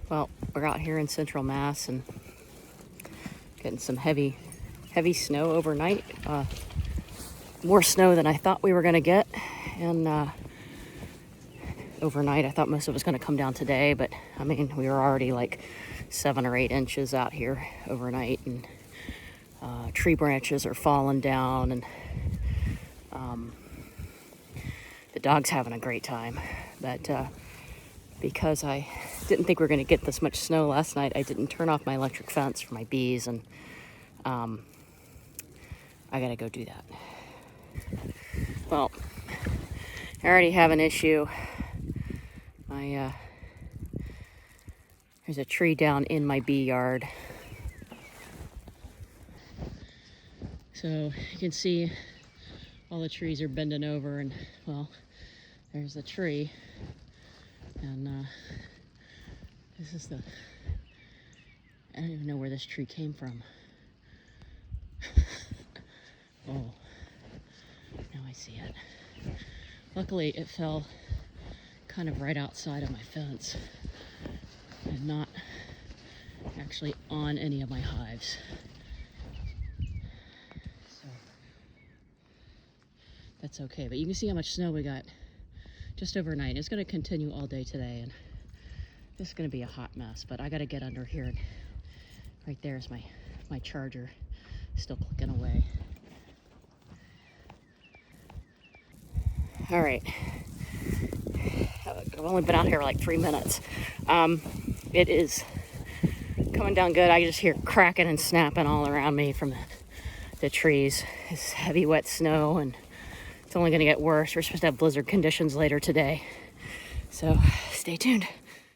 Well, we're out here in Central Mass and getting some heavy snow overnight. More snow than I thought we were going to get. And overnight, I thought most of it was going to come down today, but I mean, we were already like 7 or 8 inches out here overnight, and tree branches are falling down, and the dog's having a great time. But because I didn't think we were going to get this much snow last night, I didn't turn off my electric fence for my bees, and I gotta go do that. Well, I already have an issue. There's a tree down in my bee yard. So you can see all the trees are bending over, and well, there's the tree. And this is I don't even know where this tree came from. Oh, now I see it. Luckily, it fell kind of right outside of my fence and not actually on any of my hives. So that's okay. But you can see how much snow we got just overnight. It's going to continue all day today, and this is going to be a hot mess. But I got to get under here. And right there is my charger still clicking away. All right. I've only been out here like 3 minutes. It is coming down good. I just hear cracking and snapping all around me from the trees. It's heavy, wet snow, and it's only going to get worse. We're supposed to have blizzard conditions later today. So stay tuned.